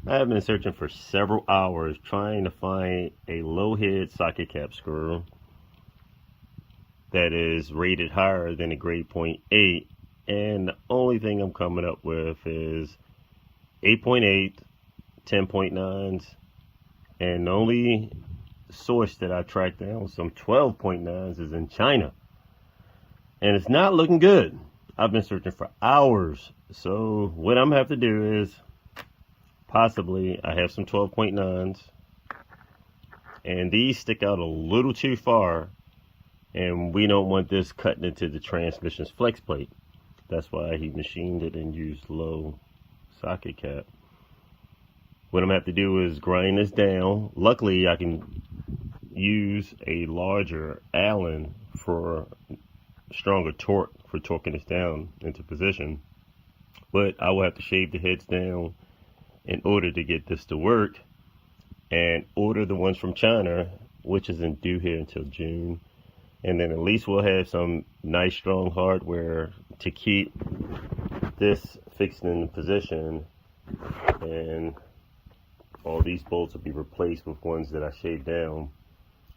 I have been searching for several hours trying to find a low head socket cap screw that is rated higher than a grade .8, and the only thing I'm coming up with is 8.8, 10.9s, and the only source that I tracked down some 12.9s is in China, and it's not looking good. I've been searching for hours, so what I'm gonna have to do is possibly I have some 12.9s, and these stick out a little too far, and we don't want this cutting into the transmission's flex plate. That's why he machined it and used low socket cap. What I'm gonna have to do is grind this down. Luckily, I can use a larger Allen for stronger torque for torquing this down into position, but I will have to shave the heads down in order to get this to work, and order the ones from China, which isn't due here until June. And then at least we'll have some nice strong hardware to keep this fixed in position, and all these bolts will be replaced with ones that I shaved down.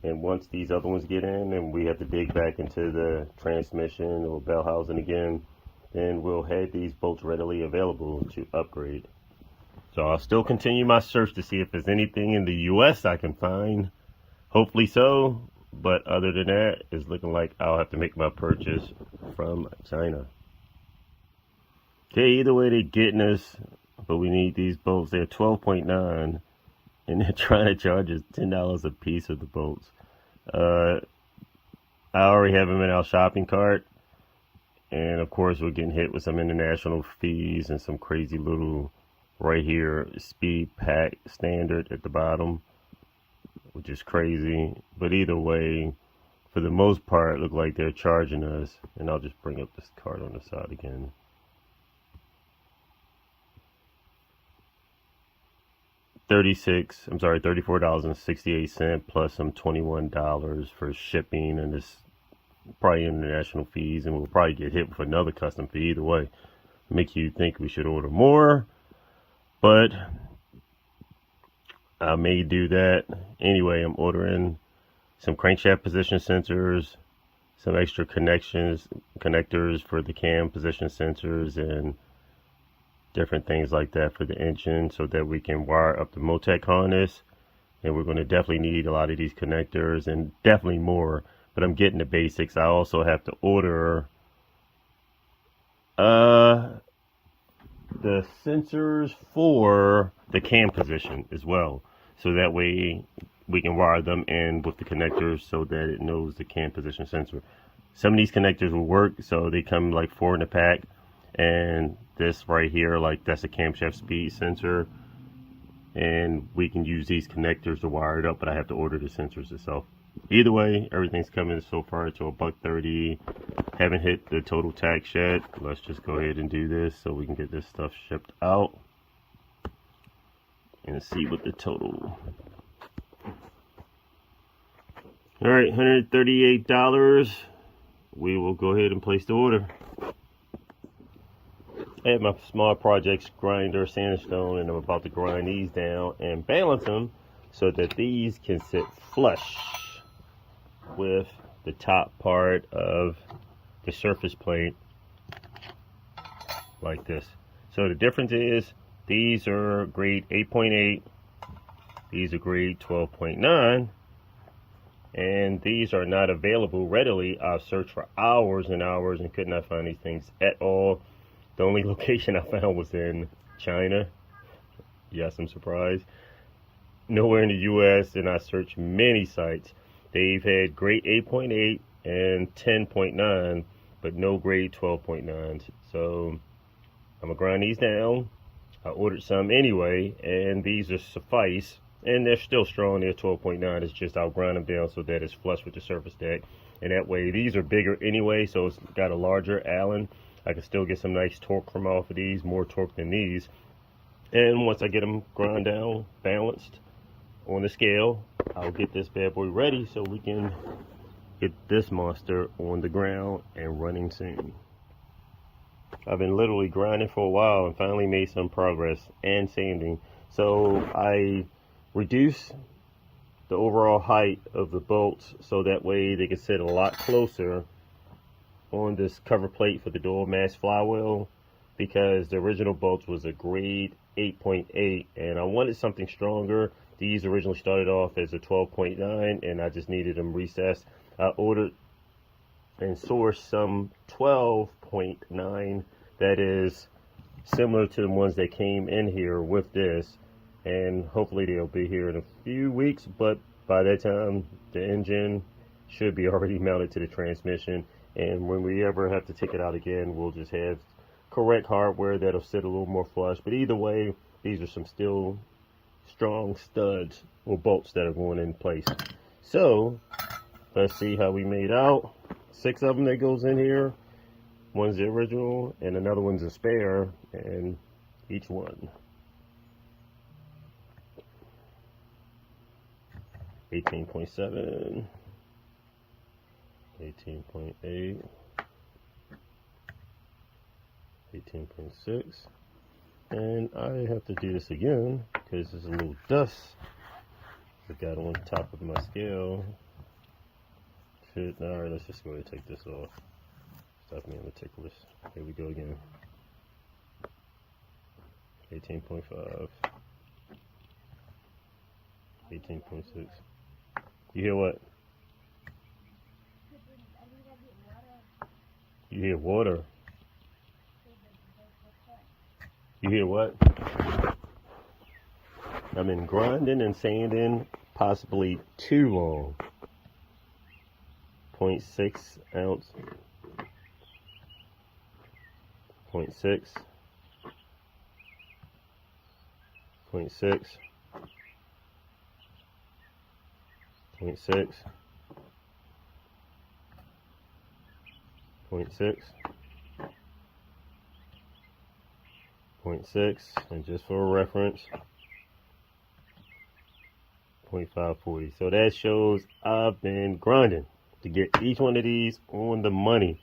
And once these other ones get in and we have to dig back into the transmission or bell housing again, then we'll have these bolts readily available to upgrade. So I'll still continue my search to see if there's anything in the US I can find. Hopefully so, but other than that, it's looking like I'll have to make my purchase from China. Okay, either way they're getting us, but we need these bolts. They're 12.9, and they're trying to charge us $10 a piece of the bolts. I already have them in our shopping cart, and of course we're getting hit with some international fees and some crazy little right here speed pack standard at the bottom, which is crazy. But either way, for the most part, it look like they're charging us. And I'll just bring up this card on the side again. $34.68 plus some $21 for shipping, and this probably international fees, and we'll probably get hit with another custom fee. Either way, make you think we should order more, but I may do that anyway. I'm ordering some crankshaft position sensors, some extra connectors for the cam position sensors, and different things like that for the engine, so that we can wire up the Motec harness. And we're going to definitely need a lot of these connectors, and definitely more, but I'm getting the basics. I also have to order the sensors for the cam position as well, so that way we can wire them in with the connectors so that it knows the cam position sensor. Some of these connectors will work, so they come like 4 in a pack, and this right here, like, that's a camshaft speed sensor, and we can use these connectors to wire it up, but I have to order the sensors itself. Either way, everything's coming so far to $130. Haven't hit the total tax yet. Let's just go ahead and do this so we can get this stuff shipped out and see what the total. All right, $138. We will go ahead and place the order. I have my small projects grinder, sandstone, and I'm about to grind these down and balance them so that these can sit flush with the top part of the surface plate like this. So the difference is these are grade 8.8, these are grade 12.9, and these are not available readily. I've searched for hours and hours and could not find these things at all. The only location I found was in China. Yes, I'm surprised. Nowhere in the US, and I searched many sites. They've had grade 8.8 and 10.9, but no grade 12.9s. So I'm gonna grind these down. I ordered some anyway, and these are suffice, and they're still strong. They're 12.9. It's just I'll grind them down so that it's flush with the surface deck, and that way these are bigger anyway, so it's got a larger Allen. I can still get some nice torque from off of these, more torque than these. And once I get them ground down, balanced on the scale, I'll get this bad boy ready so we can get this monster on the ground and running soon. I've been literally grinding for a while and finally made some progress, and sanding. So I reduced the overall height of the bolts so that way they can sit a lot closer on this cover plate for the dual mass flywheel, because the original bolts was a grade 8.8 and I wanted something stronger. These originally started off as a 12.9 and I just needed them recessed. I ordered and sourced some 12.9 that is similar to the ones that came in here with this, and hopefully they'll be here in a few weeks, but by that time the engine should be already mounted to the transmission, and when we ever have to take it out again, we'll just have correct hardware that'll sit a little more flush. But either way, these are some still strong studs or bolts that are going in place. So let's see how we made out. 6 of them that goes in here. One's the original and another one's a spare, and each one 18.7, 18.8, 18.6, and I have to do this again because there's a little dust I got on top of my scale. Alright, let's just go ahead and take this off. Stop me on the ticklish. Here we go again. 18.5, 18.6. You hear what? You hear water. You hear what? I've been grinding and sanding possibly too long. 0.6 ounce. 0.6. 0.6. 0.6. 0.6. 0.6, and just for a reference, 0.540. So that shows I've been grinding to get each one of these on the money.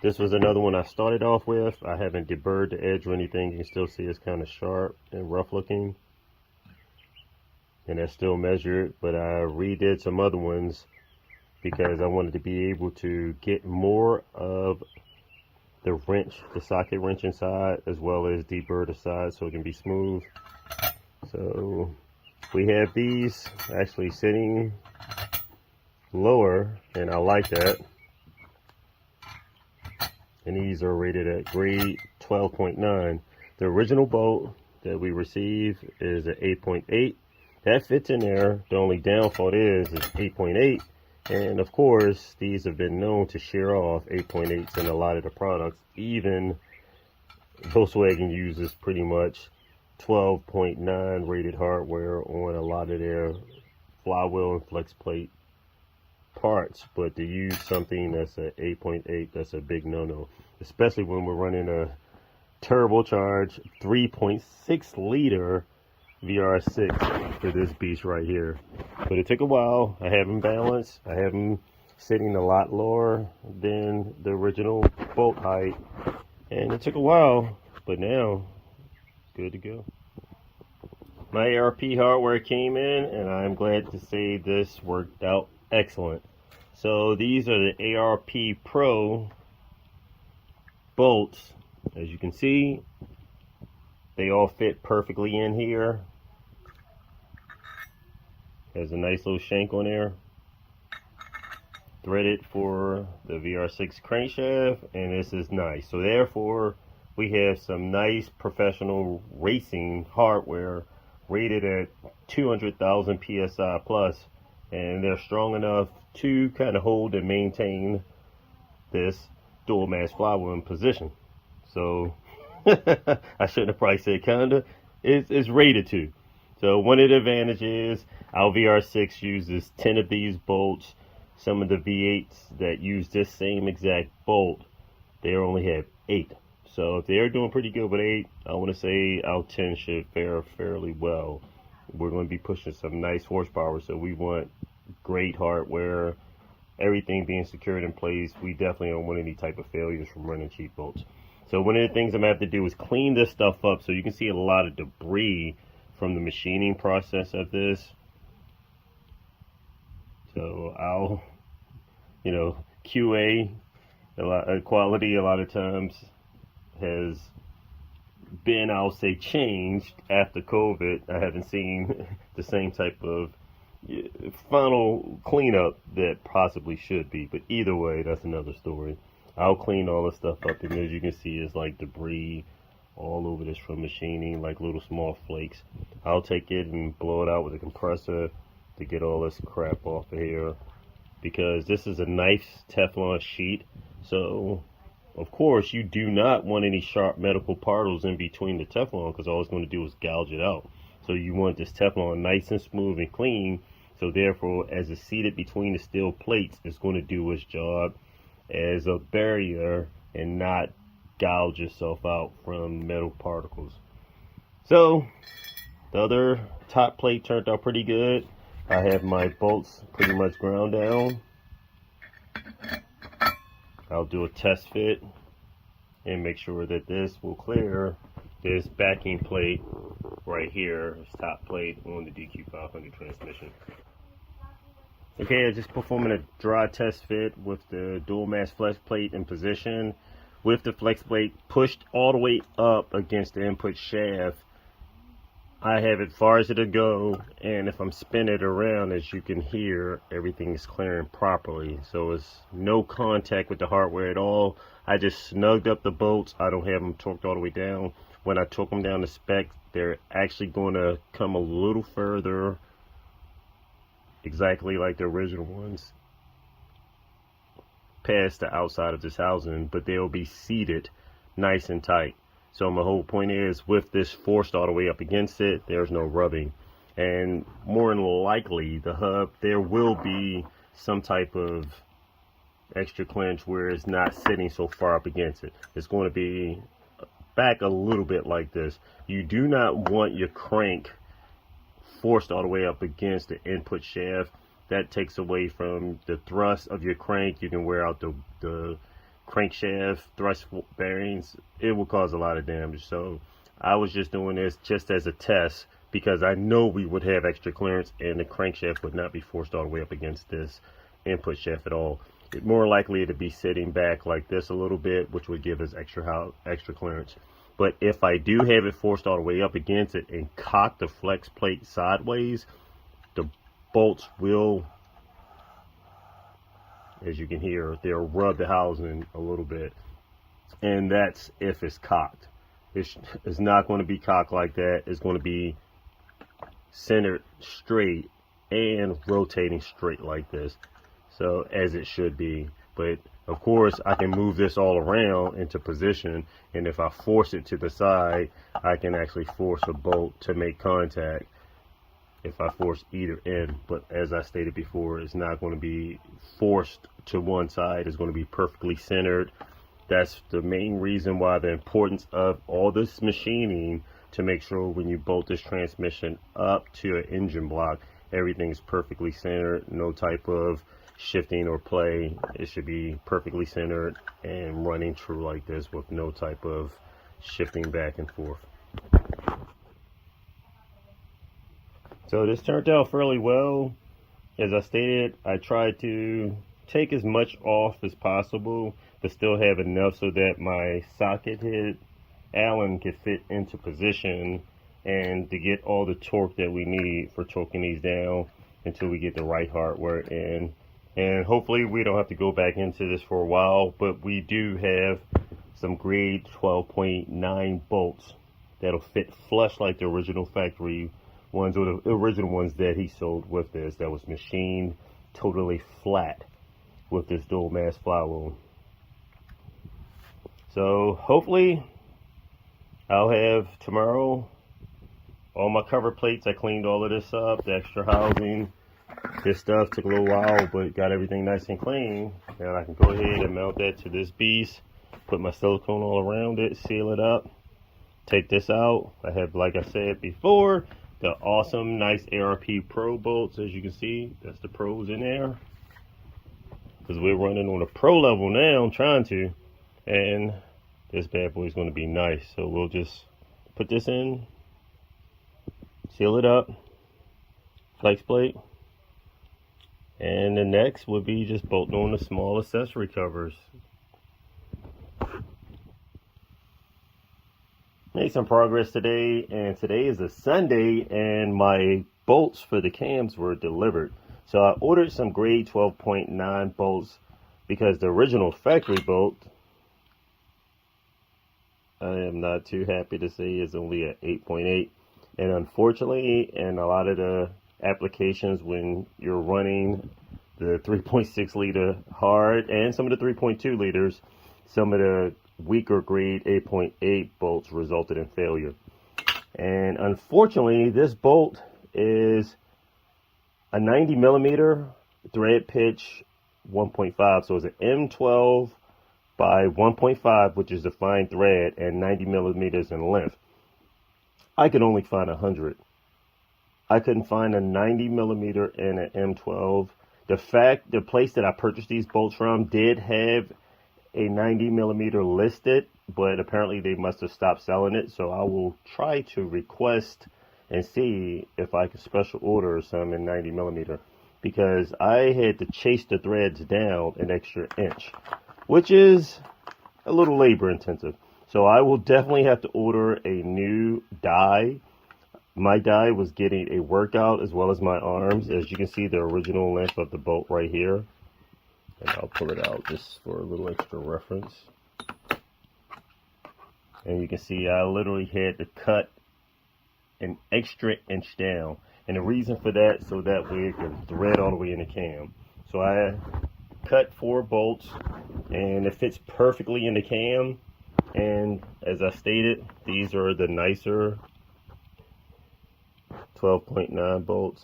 This was another one I started off with. I haven't deburred the edge or anything. You can still see it's kind of sharp and rough looking, and that's still measured, but I redid some other ones because I wanted to be able to get more of the wrench, the socket wrench inside, as well as deburr the side so it can be smooth. So we have these actually sitting lower, and I like that. And these are rated at grade 12.9. The original bolt that we received is an 8.8. That fits in there. The only downfall is 8.8. And of course, these have been known to shear off 8.8s in a lot of the products. Even Volkswagen uses pretty much 12.9 rated hardware on a lot of their flywheel and flex plate parts. But to use something that's an 8.8, that's a big no-no. Especially when we're running a turbocharged 3.6 liter VR6 for this beast right here. But it took a while. I have them balanced. I have them sitting a lot lower than the original bolt height, and it took a while, but now good to go. My ARP hardware came in, and I'm glad to say this worked out excellent. So these are the ARP Pro bolts. As you can see, they all fit perfectly in here. Has a nice little shank on there, threaded for the VR6 crankshaft, and this is nice. So therefore, we have some nice professional racing hardware rated at 200,000 psi plus, and they're strong enough to kind of hold and maintain this dual mass flywheel in position. So I shouldn't have probably said kinda. It's rated to. So one of the advantages, our VR6 uses 10 of these bolts. Some of the V8s that use this same exact bolt, they only have 8. So if they're doing pretty good with 8, I want to say our 10 should fare fairly well. We're going to be pushing some nice horsepower, so we want great hardware, everything being secured in place. We definitely don't want any type of failures from running cheap bolts. So one of the things I'm going to have to do is clean this stuff up. So you can see a lot of debris from the machining process of this. So I'll, QA, quality a lot of times has been, I'll say, changed after COVID. I haven't seen the same type of final cleanup that possibly should be, but either way, that's another story. I'll clean all the stuff up, and as you can see, it's like debris all over this from machining, like little small flakes. I'll take it and blow it out with a compressor to get all this crap off of here, because this is a nice Teflon sheet, so of course you do not want any sharp medical particles in between the Teflon, because all it's going to do is gouge it out. So you want this Teflon nice and smooth and clean, so therefore as it's seated between the steel plates, it's going to do its job as a barrier and not gouge yourself out from metal particles. So the other top plate turned out pretty good. I have my bolts pretty much ground down. I'll do a test fit and make sure that this will clear this backing plate right here, this top plate on the DQ500 transmission. Okay, I'm just performing a dry test fit with the dual mass flex plate in position, with the flex plate pushed all the way up against the input shaft. I have it far as it'll go, and if I'm spinning it around, as you can hear, everything is clearing properly. So it's no contact with the hardware at all. I just snugged up the bolts. I don't have them torqued all the way down. When I torque them down to spec, they're actually going to come a little further, exactly like the original ones, past the outside of this housing, but they'll be seated nice and tight. So my whole point is, with this forced all the way up against it, there's no rubbing. And more than likely, the hub, there will be some type of extra clinch where it's not sitting so far up against it. It's going to be back a little bit like this. You do not want your crank forced all the way up against the input shaft. That takes away from the thrust of your crank. You can wear out the crankshaft thrust bearings. It will cause a lot of damage. So I was just doing this just as a test, because I know we would have extra clearance and the crankshaft would not be forced all the way up against this input shaft at all. It's more likely to be sitting back like this a little bit, which would give us extra clearance. But if I do have it forced all the way up against it and cock the flex plate sideways, the bolts will, as you can hear, they'll rub the housing a little bit, and that's if it's cocked. It's not going to be cocked like that. It's going to be centered straight and rotating straight like this, so as it should be. But of course I can move this all around into position, and if I force it to the side, I can actually force a bolt to make contact if I force either end. But as I stated before, it's not going to be forced to one side. It's going to be perfectly centered. That's the main reason why the importance of all this machining, to make sure when you bolt this transmission up to an engine block, everything's perfectly centered, no type of shifting or play. It should be perfectly centered and running true like this, with no type of shifting back and forth. So this turned out fairly well. As I stated, I tried to take as much off as possible, but still have enough so that my socket head Allen could fit into position, and to get all the torque that we need for torquing these down until we get the right hardware in. And hopefully we don't have to go back into this for a while, but we do have some grade 12.9 bolts that'll fit flush like the original factory ones, or the original ones that he sold with this, that was machined totally flat with this dual mass flywheel. So hopefully I'll have tomorrow all my cover plates. I cleaned all of this up, the extra housing. This stuff took a little while, but got everything nice and clean. And I can go ahead and mount that to this beast, put my silicone all around it, seal it up, take this out. I have, like I said before, the awesome nice ARP Pro bolts. As you can see, that's the pros in there, because we're running on a pro level now. I'm trying to, and this bad boy is going to be nice. So we'll just put this in, seal it up, flex plate, and the next would be just bolting on the small accessory covers. Made some progress today, and today is a Sunday, and my bolts for the cams were delivered. So I ordered some grade 12.9 bolts because the original factory bolt, I am not too happy to say, is only at 8.8. And unfortunately, in a lot of the applications when you're running the 3.6 liter hard and some of the 3.2 liters, some of the weaker grade 8.8 bolts resulted in failure. And unfortunately, this bolt is a 90 millimeter thread pitch 1.5, so it's an M12 by 1.5, which is the fine thread, and 90 millimeters in length. I could only find 100. I couldn't find a 90 millimeter and an M12. The place that I purchased these bolts from did have a 90 millimeter listed, but apparently they must have stopped selling it. So I will try to request and see if I can special order some in 90 millimeter, because I had to chase the threads down an extra inch, which is a little labor intensive. So I will definitely have to order a new die. My die was getting a workout as well as my arms. As you can see, the original length of the bolt right here. And I'll pull it out just for a little extra reference. And you can see I literally had to cut an extra inch down. And the reason for that, so that way it can thread all the way in the cam. So I cut 4 bolts and it fits perfectly in the cam. And as I stated, these are the nicer 12.9 bolts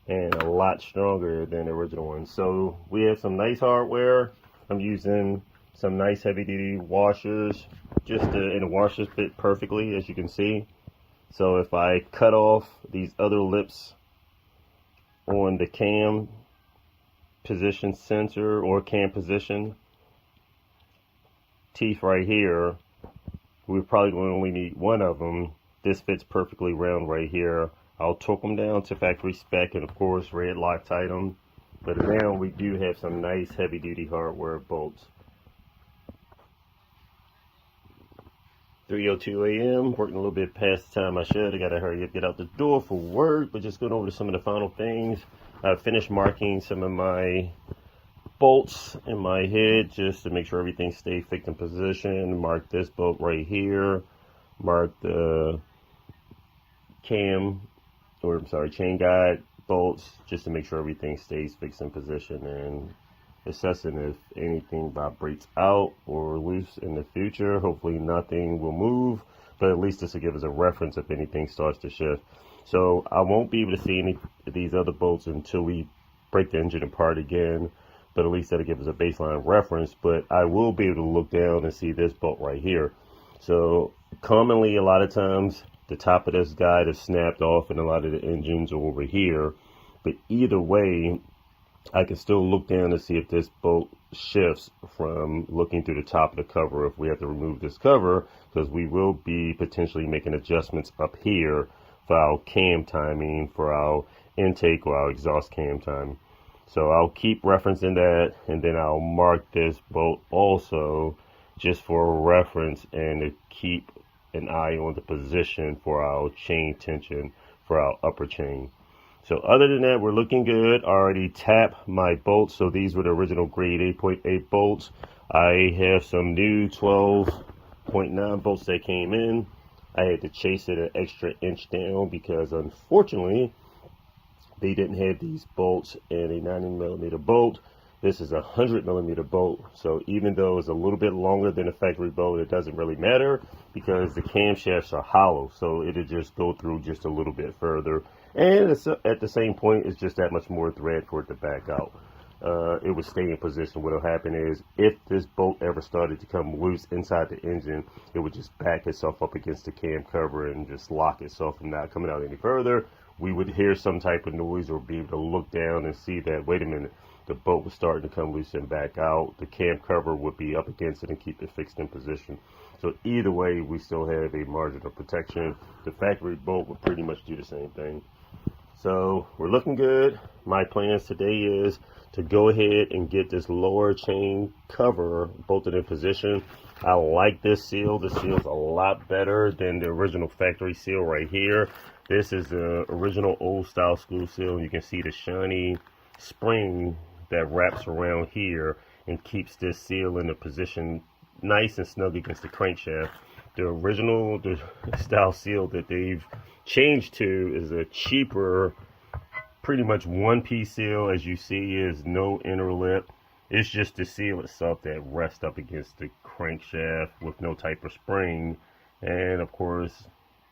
and a lot stronger than the original ones. So we have some nice hardware. I'm using some nice heavy duty washers, and the washers fit perfectly, as you can see. So if I cut off these other lips on the cam position sensor or cam position teeth right here, we're probably going to only need one of them. This fits perfectly round right here. I'll torque them down to factory spec and of course red Loctite them. But now we do have some nice heavy duty hardware bolts. 3:02 a.m. working a little bit past the time I should. I gotta hurry up, get out the door for work. But just going over to some of the final things. I finished marking some of my bolts in my head just to make sure everything stays fixed in position. Mark this bolt right here. Mark the chain guide bolts just to make sure everything stays fixed in position, and assessing if anything vibrates out or loose in the future. Hopefully nothing will move, but at least this will give us a reference if anything starts to shift. So I won't be able to see any of these other bolts until we break the engine apart again, but at least that'll give us a baseline reference. But I will be able to look down and see this bolt right here. So commonly, a lot of times the top of this guide is snapped off and a lot of the engines are over here, but either way I can still look down to see if this bolt shifts from looking through the top of the cover, if we have to remove this cover, because we will be potentially making adjustments up here for our cam timing, for our intake or our exhaust cam timing. So I'll keep referencing that, and then I'll mark this bolt also just for reference and to keep an eye on the position for our chain tension for our upper chain. So other than that, we're looking good. I already tapped my bolts. So these were the original grade 8.8 bolts. I have some new 12.9 bolts that came in. I had to chase it an extra inch down because unfortunately they didn't have these bolts in a 90 millimeter bolt. This is a 100 millimeter bolt. So even though it's a little bit longer than a factory bolt, it doesn't really matter because the camshafts are hollow. So it'll just go through just a little bit further. And it's, at the same point, it's just that much more thread for it to back out. It would stay in position. What will happen is if this bolt ever started to come loose inside the engine, it would just back itself up against the cam cover and just lock itself from not coming out any further. We would hear some type of noise or be able to look down and see that, wait a minute, the bolt was starting to come loose and back out. The cam cover would be up against it and keep it fixed in position. So either way, we still have a margin of protection. The factory bolt will pretty much do the same thing. So we're looking good. My plans today is to go ahead and get this lower chain cover bolted in position. I like this seal. This seal's a lot better than the original factory seal right here. This is the original old style screw seal. You can see the shiny spring that wraps around here and keeps this seal in a position nice and snug against the crankshaft. The original style seal that they've changed to is a cheaper, pretty much one-piece seal. As you see, is no inner lip. It's just the seal itself that rests up against the crankshaft with no type of spring. And of course,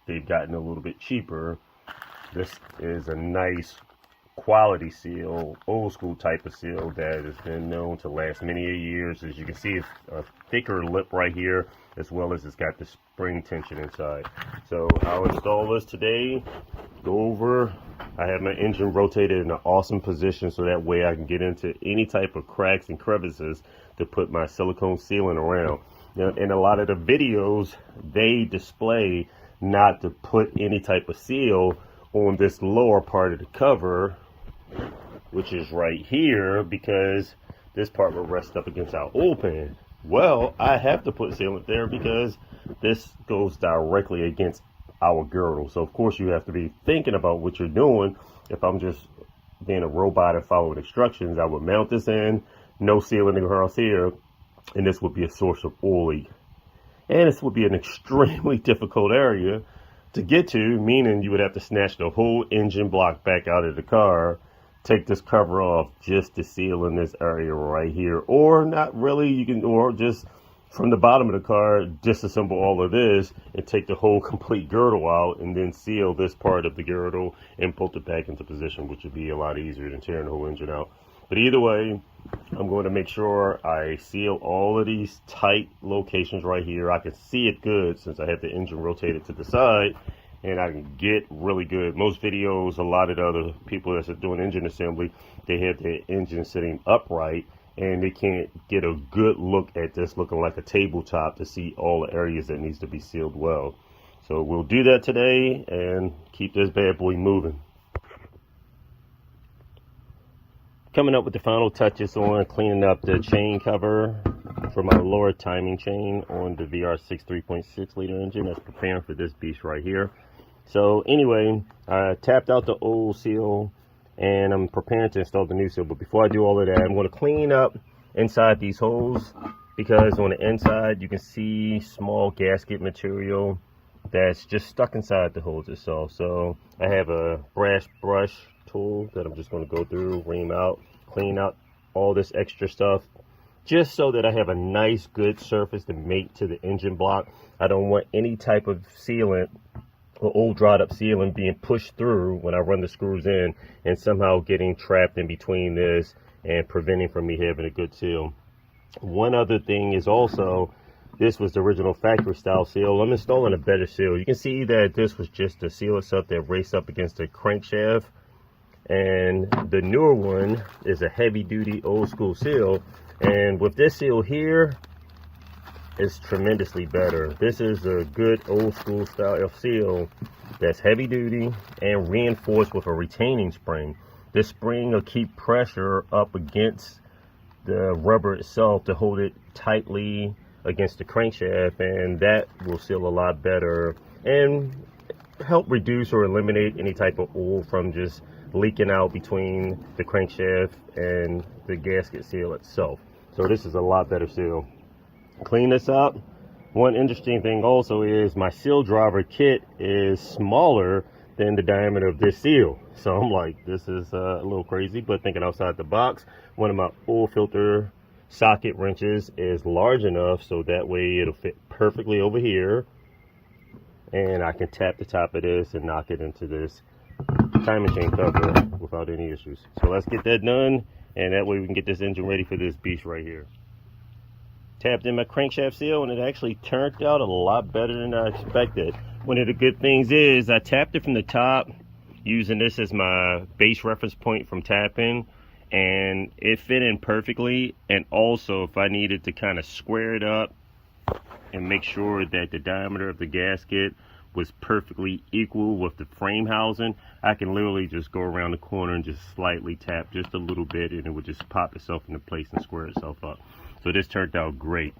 they've gotten a little bit cheaper. This is a nice quality seal, old school type of seal that has been known to last many years. As you can see, it's a thicker lip right here, as well as it's got the spring tension inside. So I'll install this today, go over. I have my engine rotated in an awesome position so that way I can get into any type of cracks and crevices to put my silicone sealant around. Now, in a lot of the videos, they display not to put any type of seal on this lower part of the cover, which is right here, because this part will rest up against our oil pan. Well, I have to put sealant there because this goes directly against our girdle. So of course you have to be thinking about what you're doing. If I'm just being a robot and following instructions, I would mount this in, no sealant across here, and this would be a source of oil leak. And this would be an extremely difficult area to get to, meaning you would have to snatch the whole engine block back out of the car, take this cover off just to seal in this area right here, or not really. You can, or just from the bottom of the car, disassemble all of this and take the whole complete girdle out and then seal this part of the girdle and bolt it back into position, which would be a lot easier than tearing the whole engine out. But either way, I'm going to make sure I seal all of these tight locations right here. I can see it good since I have the engine rotated to the side, and I can get really good. Most videos, a lot of the other people that's doing engine assembly, they have their engine sitting upright and they can't get a good look at this looking like a tabletop to see all the areas that needs to be sealed well. So we'll do that today and keep this bad boy moving. Coming up with the final touches on cleaning up the chain cover for my lower timing chain on the VR6 3.6 liter engine that's preparing for this beast right here. So anyway, I tapped out the old seal and I'm preparing to install the new seal. But before I do all of that, I'm going to clean up inside these holes, because on the inside you can see small gasket material that's just stuck inside the holes itself. So I have a brass brush tool that I'm just going to go through, ream out, clean out all this extra stuff, just so that I have a nice good surface to mate to the engine block. I don't want any type of sealant or old dried up sealant being pushed through when I run the screws in and somehow getting trapped in between this and preventing from me having a good seal. One other thing is also, this was the original factory style seal. I'm installing a better seal. You can see that this was just the seal itself that raced up against the crankshaft, and the newer one is a heavy duty old school seal. And with this seal here, it's tremendously better. This is a good old school style seal that's heavy duty and reinforced with a retaining spring. This spring will keep pressure up against the rubber itself to hold it tightly against the crankshaft, and that will seal a lot better and help reduce or eliminate any type of oil from just leaking out between the crankshaft and the gasket seal itself. So this is a lot better seal. Clean this up. One interesting thing also is my seal driver kit is smaller than the diameter of this seal. So I'm like, this is a little crazy, but thinking outside the box, one of my oil filter socket wrenches is large enough so that way it'll fit perfectly over here, and I can tap the top of this and knock it into this timing chain cover without any issues. So let's get that done, and that way we can get this engine ready for this beast right here. Tapped in my crankshaft seal, and it actually turned out a lot better than I expected. One of the good things is I tapped it from the top using this as my base reference point from tapping, and it fit in perfectly. And also, if I needed to kind of square it up and make sure that the diameter of the gasket was perfectly equal with the frame housing, I can literally just go around the corner and just slightly tap just a little bit, and it would just pop itself into place and square itself up. So this turned out great.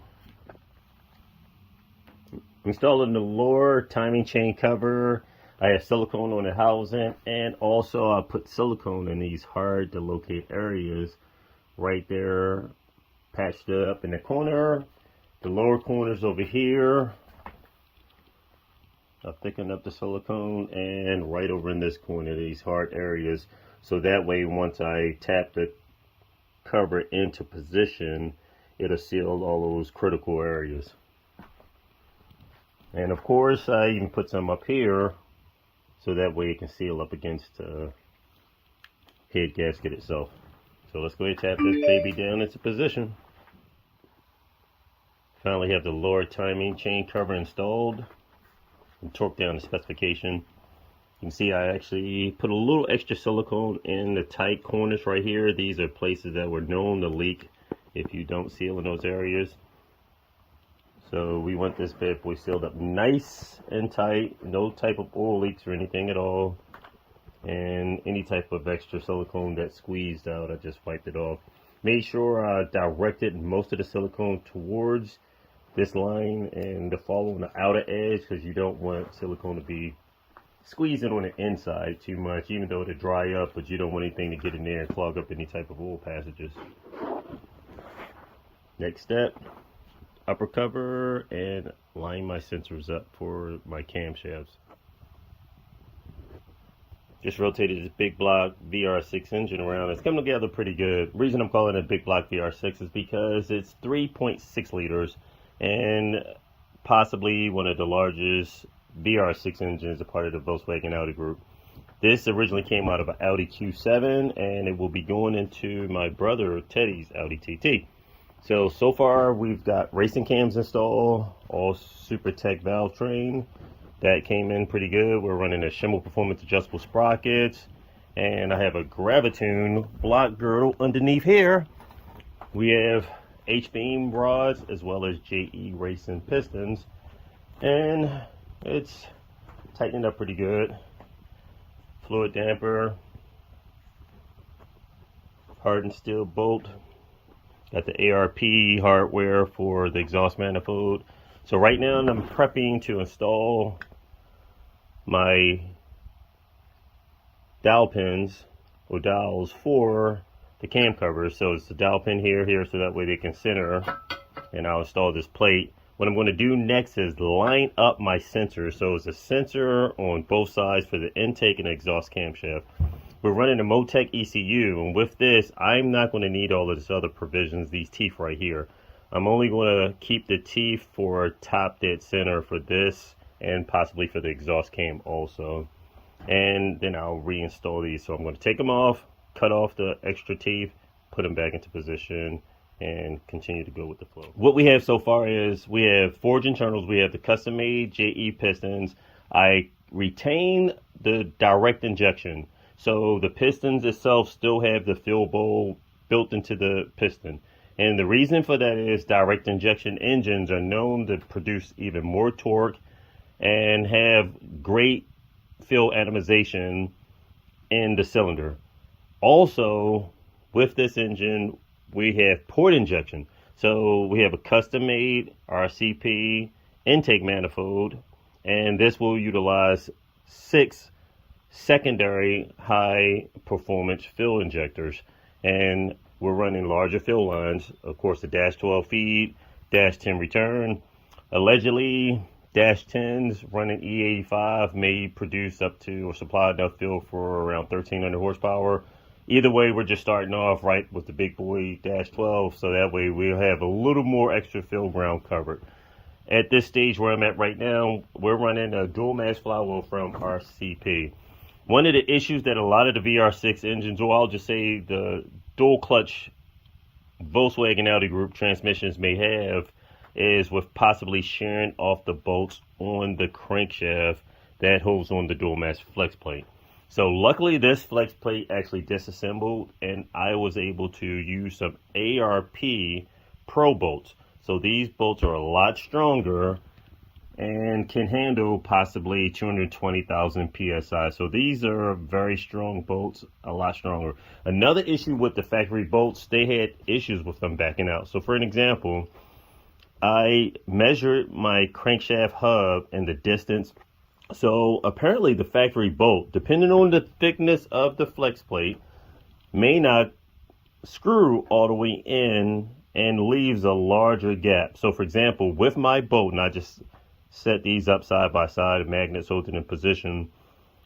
Installing the lower timing chain cover, I have silicone on the housing, and also I put silicone in these hard to locate areas right there, patched up in the corner. The lower corners over here, I thicken up the silicone, and right over in this corner, these hard areas, so that way once I tap the cover into position, it'll seal all those critical areas. And of course I even put some up here so that way it can seal up against the head gasket itself. So let's go ahead and tap this baby down into position. Finally have the lower timing chain cover installed and torque down the specification. You can see I actually put a little extra silicone in the tight corners right here. These are places that were known to leak if you don't seal in those areas. So we want this bad boy sealed up nice and tight, no type of oil leaks or anything at all. And any type of extra silicone that squeezed out, I just wiped it off. Made sure I directed most of the silicone towards this line and to follow on the outer edge, because you don't want silicone to be squeezing on the inside too much, even though it'll dry up, but you don't want anything to get in there and clog up any type of oil passages. Next step, upper cover and line my sensors up for my camshafts. Just rotated this big block VR6 engine around. It's coming together pretty good. The reason I'm calling it a big block VR6 is because it's 3.6 liters and possibly one of the largest VR6 engines, a part of the Volkswagen Audi group. This originally came out of an Audi Q7, and it will be going into my brother Teddy's Audi TT. So far we've got racing cams installed, all Super Tech valve train. That came in pretty good. We're running a Schimel Performance adjustable sprockets, and I have a Gravitune block girdle underneath here. We have H-beam rods as well as JE racing pistons, and it's tightening up pretty good. Fluid damper, hardened steel bolt. Got the ARP hardware for the exhaust manifold. So right now I'm prepping to install my dowel pins or dowels for the cam covers. So it's the dowel pin here, so that way they can center, and I'll install this plate. What I'm going to do next is line up my sensor. So it's a sensor on both sides for the intake and exhaust camshaft. We're running a Motec ECU, and with this I'm not going to need all of this other provisions, these teeth right here. I'm only going to keep the teeth for top dead center for this and possibly for the exhaust cam also. And then I'll reinstall these. So I'm going to take them off, cut off the extra teeth, put them back into position, and continue to go with the flow. What we have so far is we have forge internals. We have the custom made JE pistons. I retain the direct injection. So the pistons itself still have the fill bowl built into the piston. And the reason for that is direct injection engines are known to produce even more torque and have great fill atomization in the cylinder. Also, with this engine, we have port injection. So we have a custom made RCP intake manifold, and this will utilize 6 secondary high performance fill injectors. And we're running larger fill lines. Of course, the dash 12 feed, dash 10 return. Allegedly, dash 10s running E85 may produce up to or supply enough fill for around 1,300 horsepower. Either way, we're just starting off right with the big boy dash 12, so that way we'll have a little more extra fill ground covered. At this stage where I'm at right now, we're running a dual mass flywheel from RCP. One of the issues that a lot of the VR6 engines, or I'll just say the dual clutch Volkswagen Audi group transmissions may have, is with possibly shearing off the bolts on the crankshaft that holds on the dual mass flex plate. So luckily this flex plate actually disassembled, and I was able to use some ARP Pro bolts. So these bolts are a lot stronger and can handle possibly 220,000 psi. So these are very strong bolts, a lot stronger. Another issue with the factory bolts, they had issues with them backing out. So for an example, I measured my crankshaft hub and the distance. So apparently the factory bolt, depending on the thickness of the flex plate, may not screw all the way in and leaves a larger gap. So for example, with my bolt, and I just set these up side by side, magnets holding in position,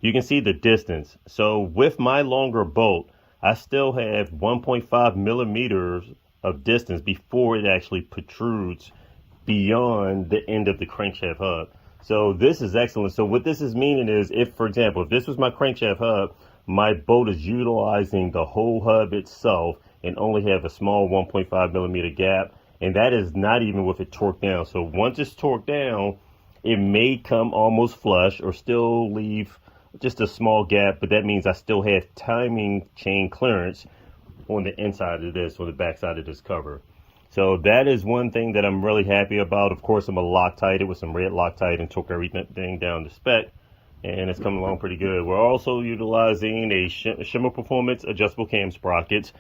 you can see the distance. So with my longer bolt, I still have 1.5 millimeters of distance before it actually protrudes beyond the end of the crankshaft hub. So this is excellent. So what this is meaning is, if, for example, if this was my crankshaft hub, my bolt is utilizing the whole hub itself and only have a small 1.5 millimeter gap. And that is not even with it torqued down. So once it's torqued down, it may come almost flush or still leave just a small gap, but that means I still have timing chain clearance on the inside of this, on the back side of this cover. So that is one thing that I'm really happy about. Of course, I'm a Loctite it with some red Loctite and took everything down to spec, and it's coming along pretty good. We're also utilizing a Shimmer Performance adjustable cam sprockets.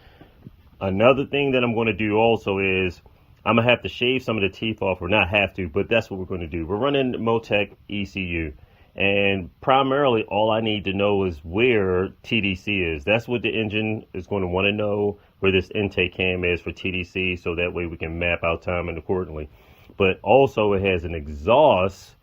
Another thing that I'm going to do also is I'm going to have to shave some of the teeth off, or not have to, but that's what we're going to do. We're running Motec ECU, and primarily all I need to know is where TDC is. That's what the engine is going to want to know, where this intake cam is for TDC, so that way we can map out timing accordingly. But also it has an exhaust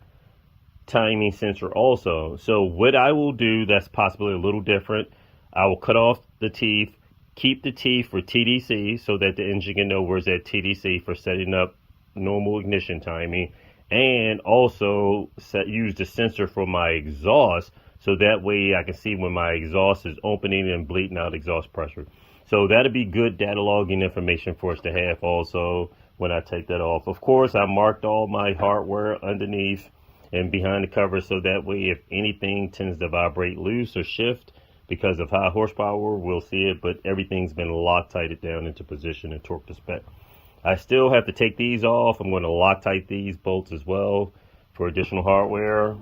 timing sensor also. So what I will do that's possibly a little different, I will cut off the teeth, keep the teeth for TDC so that the engine can know where's that TDC for setting up normal ignition timing, and also use the sensor for my exhaust so that way I can see when my exhaust is opening and bleeding out exhaust pressure. So that'll be good data logging information for us to have also when I take that off. Of course, I marked all my hardware underneath and behind the cover, so that way if anything tends to vibrate loose or shift because of high horsepower, we'll see it, but everything's been Loctited down into position and torque to spec. I still have to take these off. I'm going to Loctite these bolts as well for additional hardware.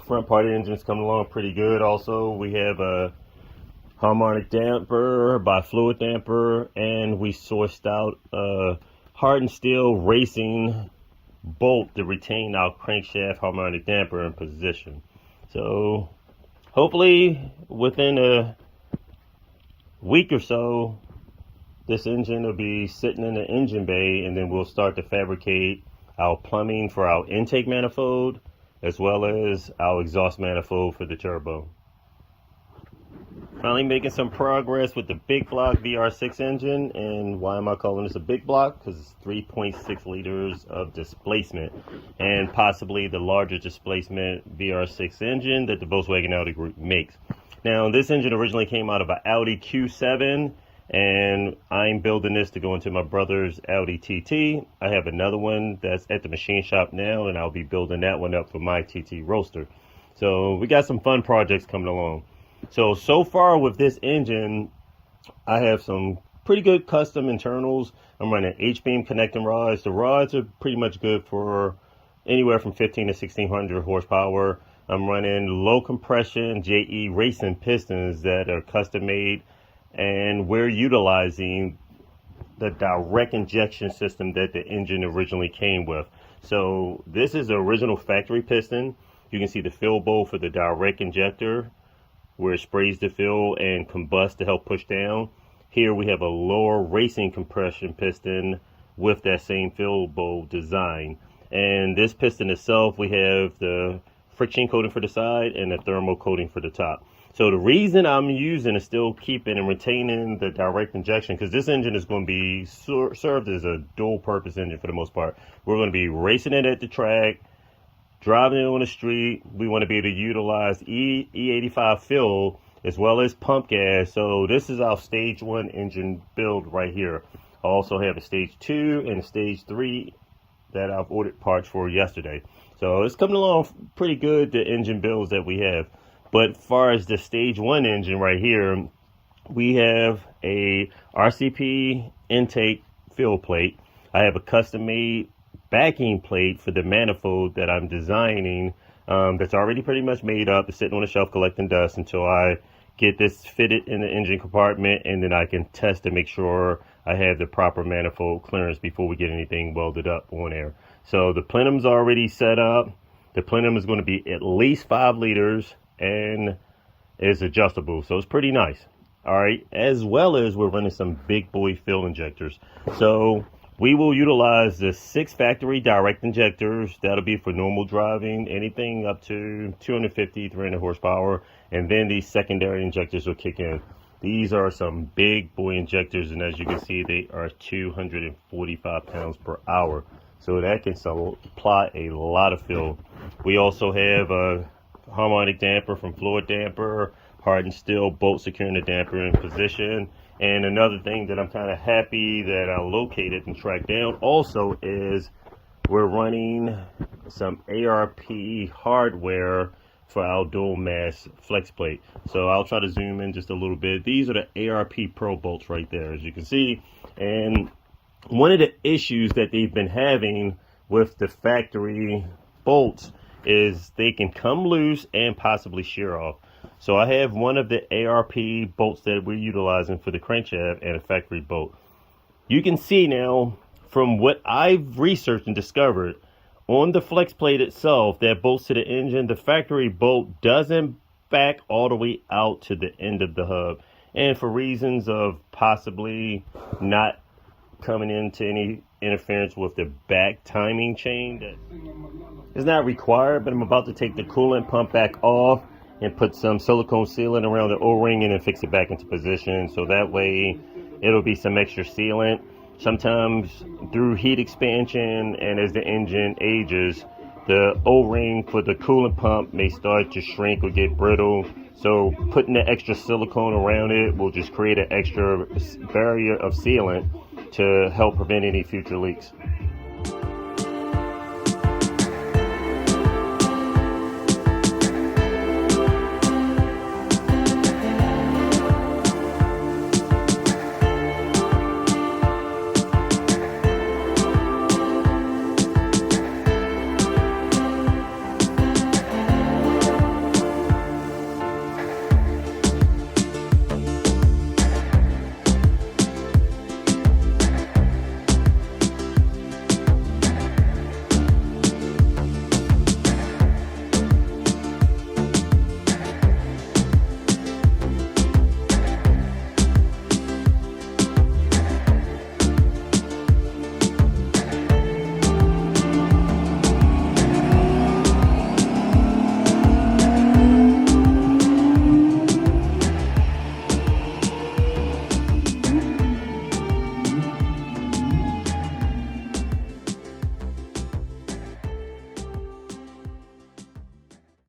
Front part of the engine's coming along pretty good. Also, we have a harmonic damper by Fluid Damper, and we sourced out a hardened steel racing bolt to retain our crankshaft harmonic damper in position. So hopefully within a week or so, this engine will be sitting in the engine bay, and then we'll start to fabricate our plumbing for our intake manifold as well as our exhaust manifold for the turbo. Finally making some progress with the big block VR6 engine. And why am I calling this a big block? Because it's 3.6 liters of displacement, and possibly the largest displacement VR6 engine that the Volkswagen Audi group makes. Now, this engine originally came out of an Audi Q7, and I'm building this to go into my brother's Audi TT. I have another one that's at the machine shop now, and I'll be building that one up for my TT Roadster. So we got some fun projects coming along. So far with this engine, I have some pretty good custom internals. I'm running H-beam connecting rods. The rods are pretty much good for anywhere from 15 to 1600 horsepower. I'm running low compression JE racing pistons that are custom made, and we're utilizing the direct injection system that the engine originally came with. So this is the original factory piston. You can see the fill bowl for the direct injector, where it sprays the fuel and combusts to help push down. Here we have a lower racing compression piston with that same fill bowl design. And this piston itself, we have the friction coating for the side and the thermal coating for the top. So the reason I'm using is still keeping and retaining the direct injection, because this engine is going to be served as a dual purpose engine for the most part. We're going to be racing it at the track, driving it on the street. We want to be able to utilize E85 fuel as well as pump gas. So this is our stage 1 engine build right here. I also have a stage 2 and a stage 3 that I've ordered parts for yesterday. So it's coming along pretty good, the engine builds that we have. But as far as the stage 1 engine right here, we have a RCP intake fill plate. I have a custom made backing plate for the manifold that I'm designing, that's already pretty much made up. It's sitting on the shelf collecting dust until I get this fitted in the engine compartment, and then I can test to make sure I have the proper manifold clearance before we get anything welded up on there. So the plenum's already set up. The plenum is going to be at least 5 liters and is adjustable, so it's pretty nice. All right, as well as we're running some big boy fuel injectors. So we will utilize the 6 factory direct injectors. That'll be for normal driving, anything up to 250, 300 horsepower. And then these secondary injectors will kick in. These are some big boy injectors, and as you can see, they are 245 pounds per hour. So that can supply a lot of fuel. We also have a harmonic damper from Fluid Damper, hardened steel bolt securing the damper in position. And another thing that I'm kind of happy that I located and tracked down also is we're running some ARP hardware for our dual mass flex plate. So I'll try to zoom in just a little bit. These are the ARP Pro bolts right there, as you can see. And one of the issues that they've been having with the factory bolts is they can come loose and possibly shear off. So I have one of the ARP bolts that we're utilizing for the crankshaft and a factory bolt. You can see now from what I've researched and discovered on the flex plate itself that bolts to the engine, the factory bolt doesn't back all the way out to the end of the hub. And for reasons of possibly not coming into any interference with the back timing chain that is not required, but I'm about to take the coolant pump back off and put some silicone sealant around the O-ring and then fix it back into position, so that way it'll be some extra sealant. Sometimes through heat expansion and as the engine ages, the O-ring for the coolant pump may start to shrink or get brittle. So putting the extra silicone around it will just create an extra barrier of sealant to help prevent any future leaks.